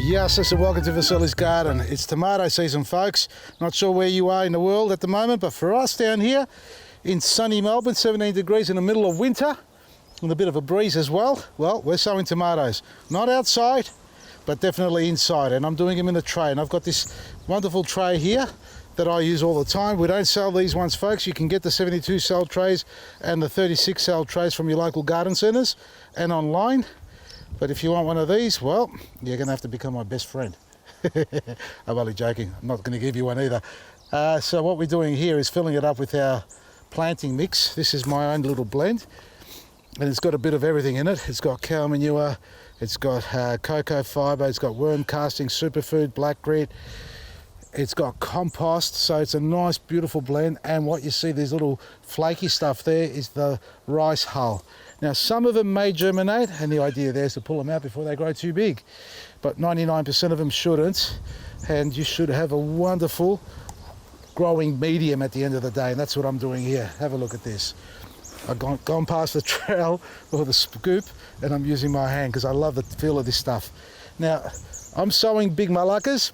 Yes, listen, welcome to Vasily's Garden. It's tomato season, folks. Not sure where you are in the world at the moment, but for us down here in sunny Melbourne, 17 degrees in the middle of winter, and a bit of a breeze as well, we're sowing tomatoes. Not outside, but definitely inside, and I'm doing them in a tray. And I've got this wonderful tray here that I use all the time. We don't sell these ones, folks. You can get the 72 cell trays and the 36 cell trays from your local garden centres and online. But if you want one of these, well, you're going to have to become my best friend. I'm only joking. I'm not going to give you one either. So what we're doing here is filling it up with our planting mix. This is my own little blend, and it's got a bit of everything in it. It's got cow manure, it's got cocoa fibre, it's got worm casting, superfood, black grit, it's got compost, so it's a nice, beautiful blend. And what you see, these little flaky stuff there, is the rice hull. Now, some of them may germinate, and the idea there is to pull them out before they grow too big, but 99% of them shouldn't, and you should have a wonderful growing medium at the end of the day, and that's what I'm doing here. Have a look at this. I've gone past the trowel or the scoop, and I'm using my hand because I love the feel of this stuff. Now, I'm sowing big Malakas,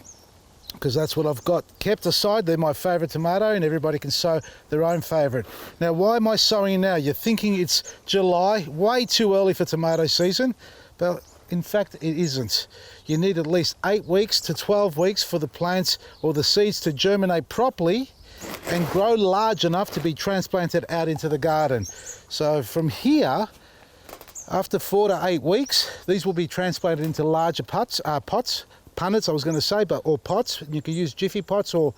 because that's what I've got kept aside. They're my favourite tomato, and everybody can sow their own favourite. Now, why am I sowing now? You're thinking it's July, way too early for tomato season, but in fact it isn't. You need at least 8 weeks to 12 weeks for the plants or the seeds to germinate properly and grow large enough to be transplanted out into the garden. So from here, after 4 to 8 weeks, these will be transplanted into larger punnets, I was going to say, or pots. You can use jiffy pots or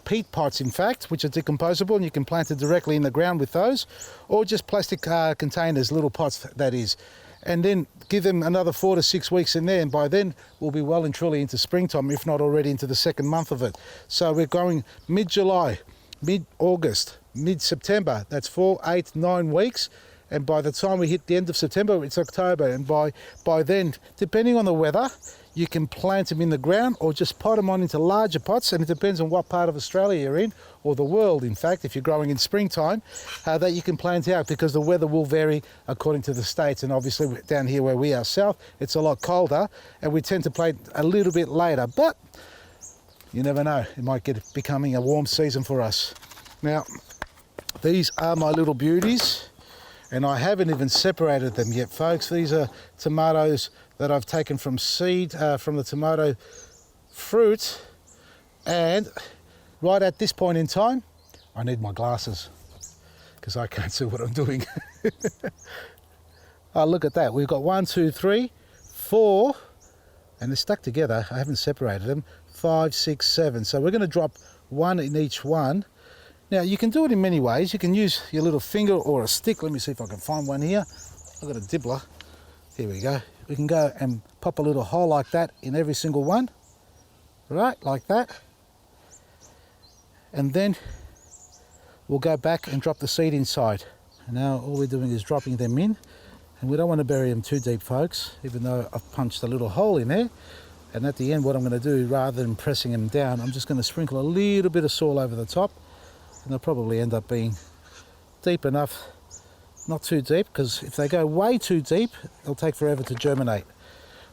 peat pots, in fact, which are decomposable, and you can plant it directly in the ground with those, or just plastic containers, little pots, that is. And then give them another 4 to 6 weeks in there, and by then we'll be well and truly into springtime, if not already into the second month of it. So we're going mid-July, mid-August, mid-September. That's 4, 8, 9 weeks. And by the time we hit the end of September, it's October. And by then, depending on the weather, you can plant them in the ground or just pot them on into larger pots, and it depends on what part of Australia you're in, or the world, in fact, if you're growing in springtime, that you can plant out, because the weather will vary according to the states. And obviously down here where we are south, it's a lot colder, and we tend to plant a little bit later, but you never know, it might get becoming a warm season for us. Now, these are my little beauties, and I haven't even separated them yet, folks. These are tomatoes that I've taken from seed, from the tomato fruit, and right at this point in time, I need my glasses because I can't see what I'm doing. Oh, look at that. We've got 1, 2, 3, 4, and they're stuck together. I haven't separated them. 5, 6, 7. So we're going to drop one in each one. Now, you can do it in many ways. You can use your little finger or a stick. Let me see if I can find one here. I've got a dibbler. Here we go. We can go and pop a little hole like that in every single one. Right, like that. And then we'll go back and drop the seed inside. And now all we're doing is dropping them in. And we don't want to bury them too deep, folks, even though I've punched a little hole in there. And at the end, what I'm going to do, rather than pressing them down, I'm just going to sprinkle a little bit of soil over the top. And they'll probably end up being deep enough, not too deep, because if they go way too deep, they'll take forever to germinate.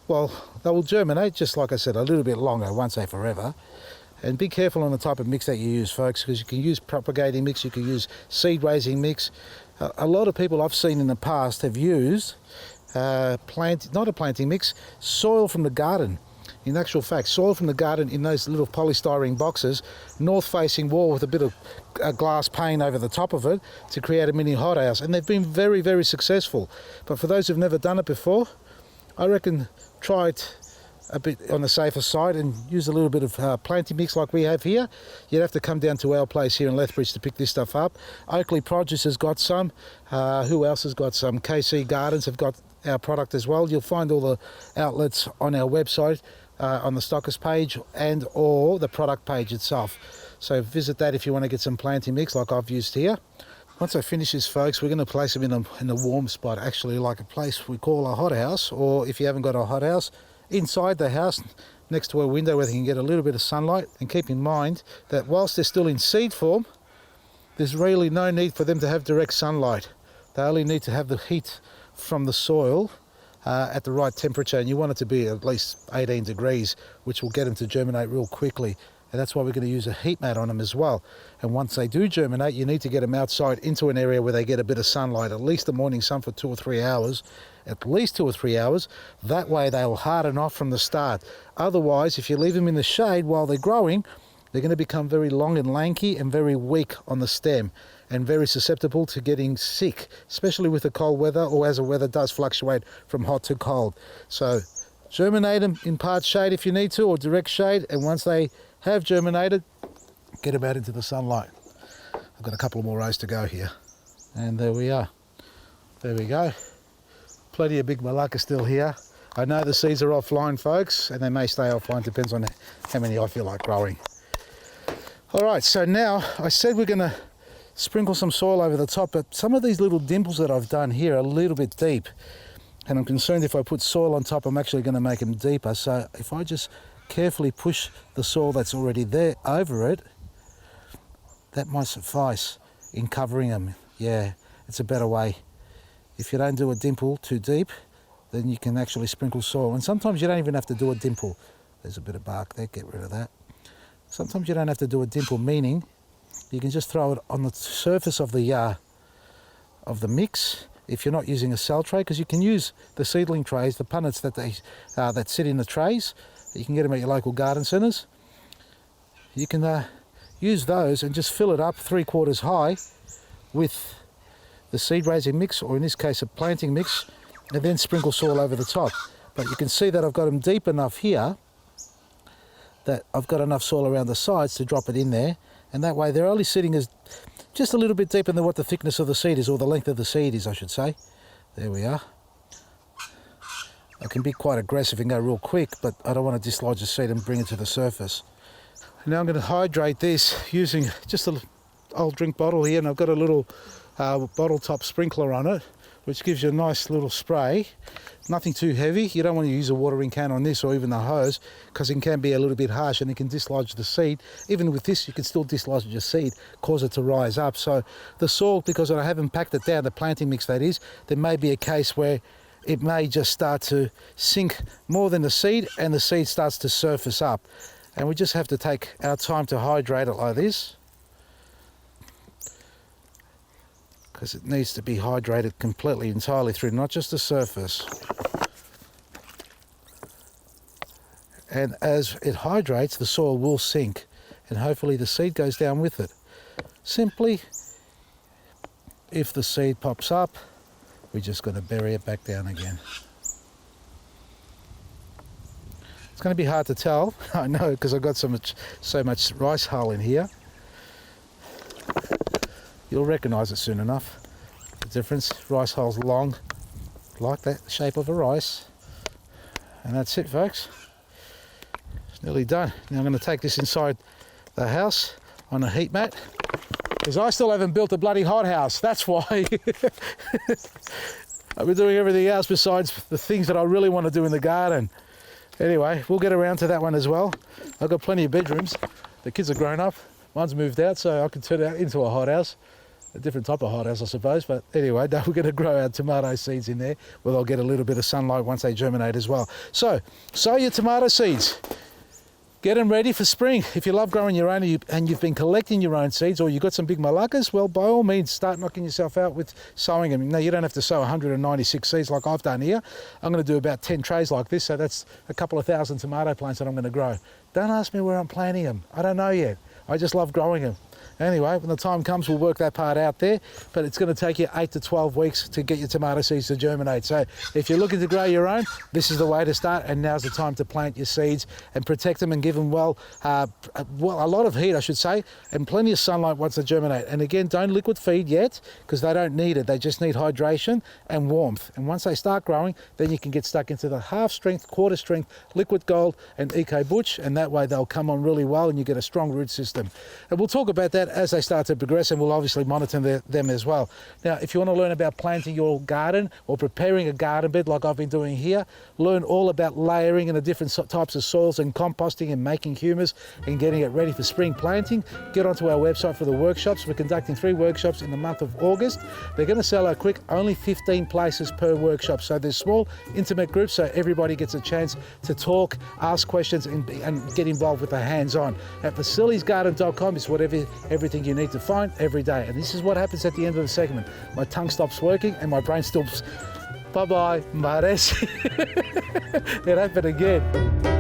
Well, they will germinate, just like I said, a little bit longer, I won't say forever. And be careful on the type of mix that you use, folks, because you can use propagating mix, you can use seed raising mix. A lot of people I've seen in the past have used not a planting mix, soil from the garden. In actual fact, soil from the garden in those little polystyrene boxes, north-facing wall with a bit of a glass pane over the top of it to create a mini hothouse. And they've been very, very successful. But for those who've never done it before, I reckon try it a bit on the safer side and use a little bit of planting mix like we have here. You'd have to come down to our place here in Lethbridge to pick this stuff up. Oakley Produce has got some. Who else has got some? KC Gardens have got our product as well. You'll find all the outlets on our website, on the stockist page and or the product page itself. So visit that if you want to get some planting mix like I've used here. Once I finish this, folks, we're going to place them in a warm spot, actually like a place we call a hothouse, or if you haven't got a hothouse, inside the house next to a window where they can get a little bit of sunlight. And keep in mind that whilst they're still in seed form, there's really no need for them to have direct sunlight. They only need to have the heat from the soil at the right temperature, and you want it to be at least 18 degrees, which will get them to germinate real quickly. And that's why we're going to use a heat mat on them as well. And once they do germinate, you need to get them outside into an area where they get a bit of sunlight, at least the morning sun for 2 or 3 hours, at least 2 or 3 hours. That way they'll harden off from the start. Otherwise, if you leave them in the shade while they're growing, they're going to become very long and lanky and very weak on the stem and very susceptible to getting sick, especially with the cold weather or as the weather does fluctuate from hot to cold. So germinate them in part shade if you need to, or direct shade, and once they have germinated, get them out into the sunlight. I've got a couple more rows to go here. And there we are. There we go. Plenty of big Malaka still here. I know the seeds are offline, folks, and they may stay offline, depends on how many I feel like growing. All right, so now I said we're gonna sprinkle some soil over the top, but some of these little dimples that I've done here are a little bit deep. And I'm concerned if I put soil on top, I'm actually gonna make them deeper. So if I just carefully push the soil that's already there over it, that might suffice in covering them. Yeah, it's a better way. If you don't do a dimple too deep, then you can actually sprinkle soil. And sometimes you don't even have to do a dimple. There's a bit of bark there, get rid of that. Sometimes you don't have to do a dimple, meaning you can just throw it on the surface of the mix if you're not using a cell tray, because you can use the seedling trays, the punnets that sit in the trays. You can get them at your local garden centres. You can use those and just fill it up 3/4 high with the seed raising mix, or in this case a planting mix, and then sprinkle soil over the top. But you can see that I've got them deep enough here that I've got enough soil around the sides to drop it in there, and that way they're only sitting as just a little bit deeper than what the thickness of the seed is, or the length of the seed is, I should say. There we are. I can be quite aggressive and go real quick, but I don't want to dislodge the seed and bring it to the surface. Now I'm going to hydrate this using just an old drink bottle here, and I've got a little bottle top sprinkler on it, which gives you a nice little spray. Nothing too heavy. You don't want to use a watering can on this, or even the hose, because it can be a little bit harsh and it can dislodge the seed. Even with this, you can still dislodge your seed, cause it to rise up. So the soil, because I haven't packed it down, the planting mix that is, there may be a case where it may just start to sink more than the seed, and the seed starts to surface up. And we just have to take our time to hydrate it like this, because it needs to be hydrated completely, entirely through, not just the surface. And as it hydrates, the soil will sink, and hopefully the seed goes down with it. Simply, if the seed pops up, we're just going to bury it back down again. It's going to be hard to tell, I know, because I've got so much rice hull in here. You'll recognise it soon enough. The difference, rice hull's long, like that, the shape of a rice. And that's it, folks. It's nearly done. Now I'm going to take this inside the house on a heat mat, because I still haven't built a bloody hothouse, that's why. I've been doing everything else besides the things that I really want to do in the garden. Anyway, we'll get around to that one as well. I've got plenty of bedrooms. The kids are grown up. One's moved out, so I can turn it into a hothouse. A different type of hothouse, I suppose. But anyway, we're going to grow our tomato seeds in there, where they'll get a little bit of sunlight once they germinate as well. So, sow your tomato seeds. Get them ready for spring. If you love growing your own and you've been collecting your own seeds, or you've got some big Malakas, well, by all means, start knocking yourself out with sowing them. Now, you don't have to sow 196 seeds like I've done here. I'm going to do about 10 trays like this, so that's a couple of thousand tomato plants that I'm going to grow. Don't ask me where I'm planting them. I don't know yet. I just love growing them. Anyway, when the time comes, we'll work that part out there, but it's going to take you 8 to 12 weeks to get your tomato seeds to germinate. So if you're looking to grow your own, this is the way to start, and now's the time to plant your seeds and protect them and give them a lot of heat, I should say, and plenty of sunlight once they germinate. And again, don't liquid feed yet, because they don't need it. They just need hydration and warmth. And once they start growing, then you can get stuck into the half strength, quarter strength, liquid gold and Eco Butch, and that way they'll come on really well and you get a strong root system. And we'll talk about about that as they start to progress, and we'll obviously monitor them as well. Now, if you want to learn about planting your garden or preparing a garden bed like I've been doing here, learn all about layering and the different types of soils and composting and making humus and getting it ready for spring planting, get onto our website for the workshops. We're conducting 3 workshops in the month of August. They're going to sell out quick, only 15 places per workshop. So there's small, intimate groups, so everybody gets a chance to talk, ask questions, and get involved with the hands-on. At Vasili'sGarden.com is everything you need to find every day. And this is what happens at the end of the segment. My tongue stops working and my brain stops. Bye-bye, mares. It happened again.